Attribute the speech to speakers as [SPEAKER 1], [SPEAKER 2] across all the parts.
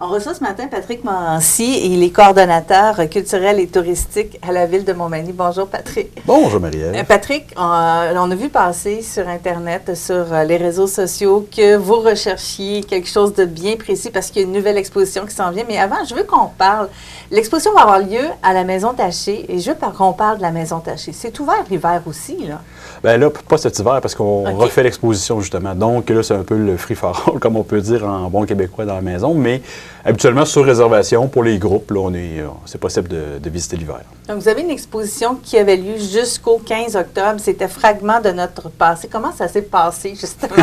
[SPEAKER 1] On reçoit ce matin Patrick Morancy, il est coordonnateur culturel et touristique à la Ville de Montmagny. Bonjour Patrick.
[SPEAKER 2] Bonjour Marie-Ève.
[SPEAKER 1] Patrick, on a vu passer sur Internet, sur les réseaux sociaux, que vous recherchiez quelque chose de bien précis parce qu'il y a une nouvelle exposition qui s'en vient. Mais avant, je veux qu'on parle. L'exposition va avoir lieu à la Maison Tachée et je veux qu'on parle de la Maison Tachée. C'est ouvert l'hiver aussi, là?
[SPEAKER 2] Bien là, pas cet hiver parce qu'on refait l'exposition justement. Donc là, c'est un peu le free-for-all, comme on peut dire en bon québécois dans la maison. Mais habituellement, sur réservation pour les groupes, là, c'est possible de visiter l'hiver.
[SPEAKER 1] Donc, vous avez une exposition qui avait lieu jusqu'au 15 octobre. C'était Fragments de notre passé. Comment ça s'est passé, justement?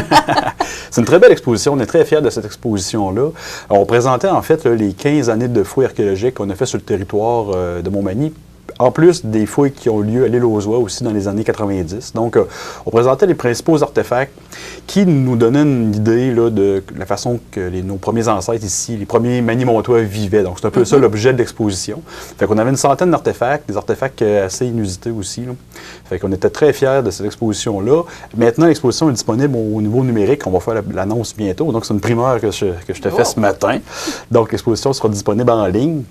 [SPEAKER 2] C'est une très belle exposition. On est très fiers de cette exposition-là. On présentait en fait là, les 15 années de fouilles archéologiques qu'on a fait sur le territoire de Montmagny. En plus des fouilles qui ont lieu à l'île aux Oies aussi dans les années 90. Donc, on présentait les principaux artefacts qui nous donnaient une idée là, de la façon que nos premiers ancêtres ici, les premiers Magny-Montois vivaient. Donc, c'est un peu ça l'objet de l'exposition. Fait qu'on avait une centaine d'artefacts, des artefacts assez inusités aussi. Là. Fait qu'on était très fiers de cette exposition-là. Maintenant, l'exposition est disponible au niveau numérique. On va faire l'annonce bientôt. Donc, c'est une primeur que je te fais ce matin. Donc, l'exposition sera disponible en ligne.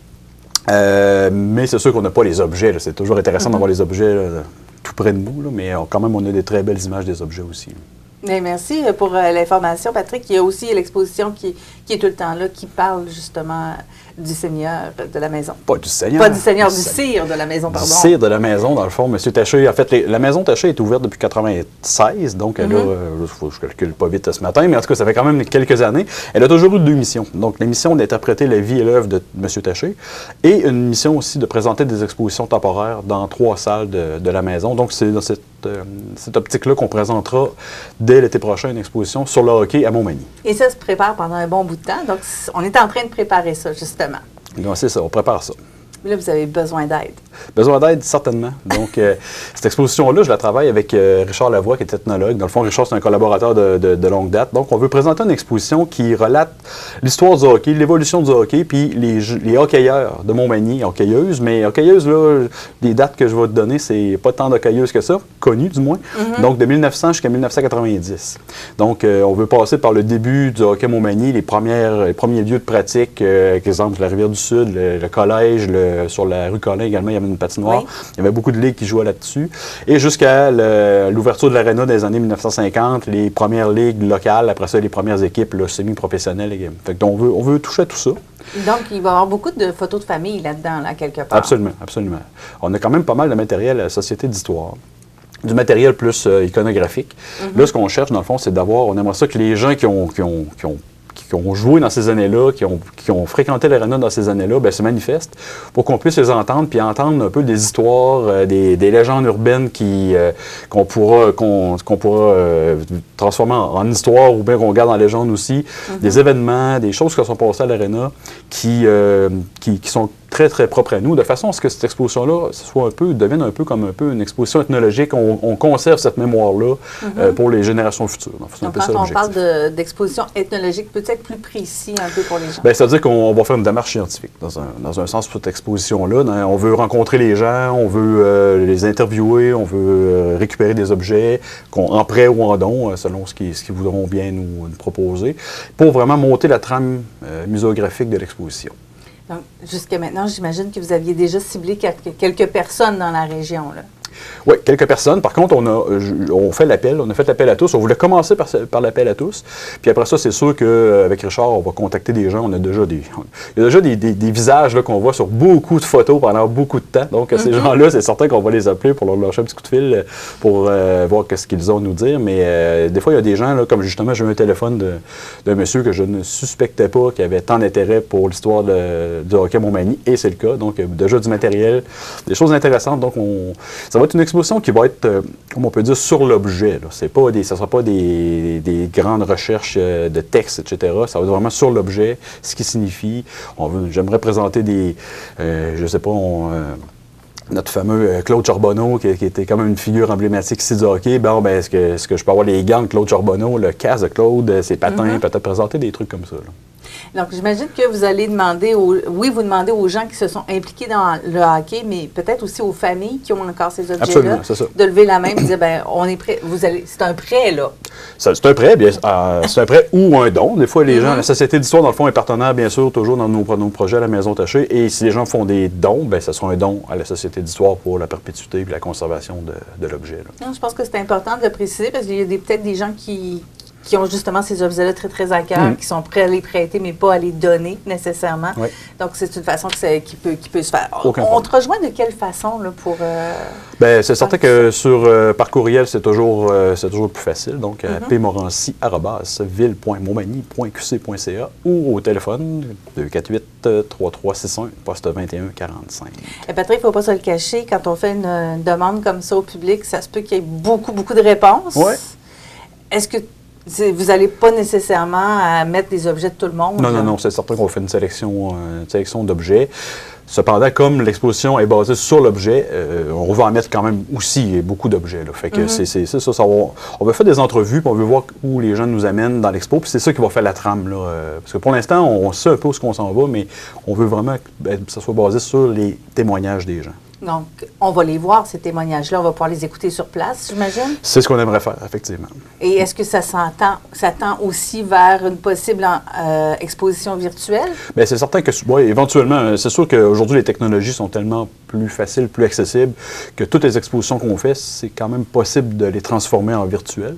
[SPEAKER 2] Mais c'est sûr qu'on n'a pas les objets. C'est toujours intéressant d'avoir les objets là, tout près de nous, là, mais quand même, on a des très belles images des objets aussi.
[SPEAKER 1] Bien, merci pour l'information, Patrick. Il y a aussi l'exposition qui est tout le temps là, qui parle justement du Seigneur de la maison.
[SPEAKER 2] Pas du Seigneur.
[SPEAKER 1] Pas du Seigneur, du Sire de la maison, pardon.
[SPEAKER 2] Du Sire de la maison, dans le fond. M. Taché, en fait, la Maison Taché est ouverte depuis 1996, donc là, je calcule pas vite ce matin, mais en tout cas, ça fait quand même quelques années. Elle a toujours eu 2 missions. Donc, la mission d'interpréter la vie et l'œuvre de M. Taché et une mission aussi de présenter des expositions temporaires dans 3 salles de la maison. Donc, c'est dans cette optique-là qu'on présentera dès l'été prochain une exposition sur le hockey à Montmagny.
[SPEAKER 1] Et ça se prépare pendant un bon bout de temps. Donc, on est en train de préparer ça, justement.
[SPEAKER 2] Donc, c'est ça, on prépare ça.
[SPEAKER 1] Mais là, vous avez besoin d'aide.
[SPEAKER 2] Besoin d'aide, certainement. Donc, cette exposition-là, je la travaille avec Richard Lavoie, qui est ethnologue. Dans le fond, Richard, c'est un collaborateur de longue date. Donc, on veut présenter une exposition qui relate l'histoire du hockey, l'évolution du hockey, puis les hockeyeurs de Montmagny, hockeyeuses. Mais hockeyeuses, là, les dates que je vais te donner, c'est pas tant d'hockeyeuses que ça, connues du moins. Donc, de 1900 jusqu'à 1990. Donc, on veut passer par le début du hockey Montmagny, les premiers lieux de pratique, par exemple, la Rivière-du-Sud, le collège, sur la rue Collin également, il y avait une patinoire. Oui. Il y avait beaucoup de ligues qui jouaient là-dessus. Et jusqu'à l'ouverture de l'aréna des années 1950, les premières ligues locales, après ça, les premières équipes semi-professionnelles. Fait que on veut toucher à tout ça.
[SPEAKER 1] Donc, il va y avoir beaucoup de photos de famille là-dedans, là, quelque part.
[SPEAKER 2] Absolument, absolument. On a quand même pas mal de matériel à la Société d'histoire. Du matériel plus iconographique. Là, ce qu'on cherche, dans le fond, c'est on aimerait ça que les gens qui ont joué dans ces années-là, qui ont fréquenté l'aréna dans ces années-là, bien, se manifestent pour qu'on puisse les entendre, puis entendre un peu des histoires, des légendes urbaines qu'on pourra transformer en histoire ou bien qu'on garde en légende aussi, des événements, des choses qui sont passées à l'aréna qui sont très, très propres à nous, de façon à ce que cette exposition-là devienne un peu comme une exposition ethnologique. On conserve cette mémoire-là pour les générations futures. Donc,
[SPEAKER 1] quand on parle d'exposition ethnologique, peut-être plus précis un peu pour les gens.
[SPEAKER 2] Bien, c'est-à-dire qu'on va faire une démarche scientifique, dans un sens, pour cette exposition-là. On veut rencontrer les gens, on veut les interviewer, on veut récupérer des objets, en prêt ou en don, selon ce qu'ils voudront bien nous proposer, pour vraiment monter la trame muséographique de l'exposition.
[SPEAKER 1] Donc, jusqu'à maintenant, j'imagine que vous aviez déjà ciblé quelques personnes dans la région, là.
[SPEAKER 2] Oui, quelques personnes. Par contre, on fait l'appel. On a fait l'appel à tous. On voulait commencer par l'appel à tous. Puis après ça, c'est sûr qu'avec Richard, on va contacter des gens. Il y a déjà des visages là, qu'on voit sur beaucoup de photos pendant beaucoup de temps. Donc, ces gens-là, c'est certain qu'on va les appeler pour leur lâcher un petit coup de fil pour voir ce qu'ils ont à nous dire. Mais des fois, il y a des gens, là, comme justement, j'ai eu un téléphone d'un monsieur que je ne suspectais pas qui avait tant d'intérêt pour l'histoire du hockey Montmagny. Et c'est le cas. Donc, déjà du matériel, des choses intéressantes. Donc, ça va être une exposition qui va être, comme on peut dire, sur l'objet. Ce ne sera pas des grandes recherches de textes, etc. Ça va être vraiment sur l'objet, ce qui signifie. J'aimerais présenter je ne sais pas, notre fameux Claude Charbonneau, qui était quand même une figure emblématique ici du hockey. Bon, ben, est-ce que je peux avoir les gants de Claude Charbonneau, le casque de Claude, ses patins, peut-être présenter des trucs comme ça, là.
[SPEAKER 1] Donc, j'imagine que vous allez demander, vous demandez aux gens qui se sont impliqués dans le hockey, mais peut-être aussi aux familles qui ont encore ces objets-là, de lever la main et de dire, bien, on est prêt, c'est un prêt, là.
[SPEAKER 2] C'est un prêt, c'est un prêt ou un don. Des fois, les gens, la Société d'histoire, dans le fond, est partenaire, bien sûr, toujours dans nos projets à la Maison Tachée. Et si les gens font des dons, bien, ce sera un don à la Société d'histoire pour la perpétuité et la conservation de l'objet.
[SPEAKER 1] Je pense que c'est important de préciser parce qu'il y a peut-être des gens qui ont justement ces objets-là très, très à cœur, qui sont prêts à les prêter, mais pas à les donner nécessairement. Oui. Donc, c'est une façon qui peut se faire. On te rejoint de quelle façon là, pour...
[SPEAKER 2] Bien, c'est certain que par courriel, c'est toujours plus facile. Donc, pmorancy@ville.montmagny.qc.ca ou au téléphone 248-3361, poste 2145.
[SPEAKER 1] Et Patrick, il ne faut pas se le cacher. Quand on fait une demande comme ça au public, ça se peut qu'il y ait beaucoup, beaucoup de réponses.
[SPEAKER 2] Oui.
[SPEAKER 1] Est-ce que vous n'allez pas nécessairement mettre des objets de tout le monde?
[SPEAKER 2] Non, c'est certain qu'on fait une sélection d'objets. Cependant, comme l'exposition est basée sur l'objet, on va en mettre quand même aussi beaucoup d'objets. Fait que c'est ça. On va faire des entrevues, puis on veut voir où les gens nous amènent dans l'expo, puis c'est ça qui va faire la trame. Là, parce que pour l'instant, on sait un peu où on s'en va, mais on veut vraiment que ça soit basé sur les témoignages des gens.
[SPEAKER 1] Donc, on va les voir, ces témoignages-là. On va pouvoir les écouter sur place, j'imagine?
[SPEAKER 2] C'est ce qu'on aimerait faire, effectivement.
[SPEAKER 1] Et est-ce que ça tend aussi vers une possible exposition virtuelle? Bien,
[SPEAKER 2] c'est certain que, éventuellement, c'est sûr qu'aujourd'hui, les technologies sont tellement plus faciles, plus accessibles, que toutes les expositions qu'on fait, c'est quand même possible de les transformer en virtuel.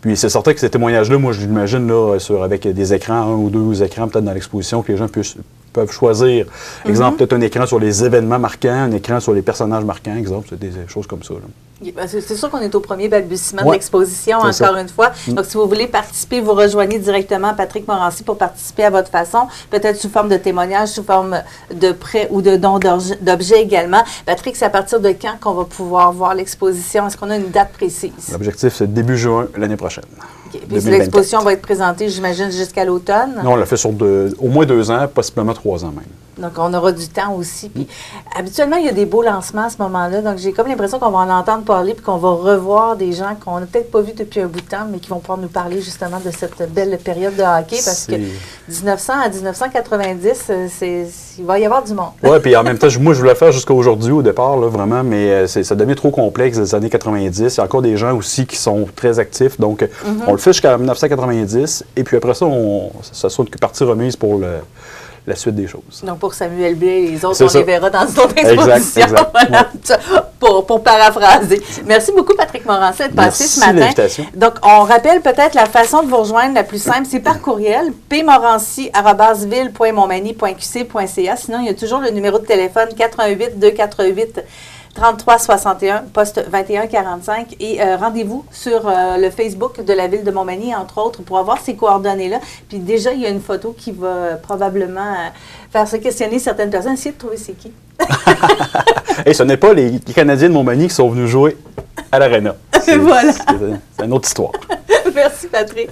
[SPEAKER 2] Puis, c'est certain que ces témoignages-là, moi, je l'imagine, là, avec des écrans, 1 ou 2 écrans, peut-être dans l'exposition, que les gens peuvent choisir, exemple, peut-être un écran sur les événements marquants, un écran sur les personnages marquants, exemple, c'est des choses comme ça. Là.
[SPEAKER 1] C'est sûr qu'on est au premier balbutiement de l'exposition, encore une fois. Donc, si vous voulez participer, vous rejoignez directement Patrick Morancy pour participer à votre façon, peut-être sous forme de témoignage, sous forme de prêt ou de don d'objets également. Patrick, c'est à partir de quand qu'on va pouvoir voir l'exposition? Est-ce qu'on a une date précise?
[SPEAKER 2] L'objectif, c'est début juin l'année prochaine.
[SPEAKER 1] Okay. Puis l'exposition va être présentée, j'imagine, jusqu'à l'automne?
[SPEAKER 2] Non, on l'a fait sur au moins 2 ans, possiblement 3 ans même.
[SPEAKER 1] Donc, on aura du temps aussi. Puis, habituellement, il y a des beaux lancements à ce moment-là. Donc, j'ai comme l'impression qu'on va en entendre parler puis qu'on va revoir des gens qu'on n'a peut-être pas vus depuis un bout de temps, mais qui vont pouvoir nous parler justement de cette belle période de hockey parce que 1900 à 1990, il va y avoir du monde.
[SPEAKER 2] Oui, puis en même temps, moi, je voulais le faire jusqu'à aujourd'hui au départ, là, vraiment, mais ça devient trop complexe les années 90. Il y a encore des gens aussi qui sont très actifs. Donc, on le fait jusqu'à 1990 et puis après ça, ça soit une partie remise pour la suite des choses.
[SPEAKER 1] Donc, pour Samuel B. et les autres, on les verra dans une autre exposition.
[SPEAKER 2] Exact.
[SPEAKER 1] Voilà, pour paraphraser. Merci beaucoup, Patrick Morancy, d'être passé ce matin.
[SPEAKER 2] L'invitation.
[SPEAKER 1] Donc, on rappelle peut-être la façon de vous rejoindre la plus simple, c'est par courriel, pmorancy@ville.montmagny.qc.ca. Sinon, il y a toujours le numéro de téléphone 418-248 3361, poste 2145. Et rendez-vous sur le Facebook de la Ville de Montmagny, entre autres, pour avoir ces coordonnées-là. Puis déjà, il y a une photo qui va probablement faire se questionner certaines personnes. Essayez de trouver c'est qui.
[SPEAKER 2] Et ce n'est pas les Canadiens de Montmagny qui sont venus jouer à l'Arena.
[SPEAKER 1] Voilà.
[SPEAKER 2] C'est une autre histoire.
[SPEAKER 1] Merci, Patrick.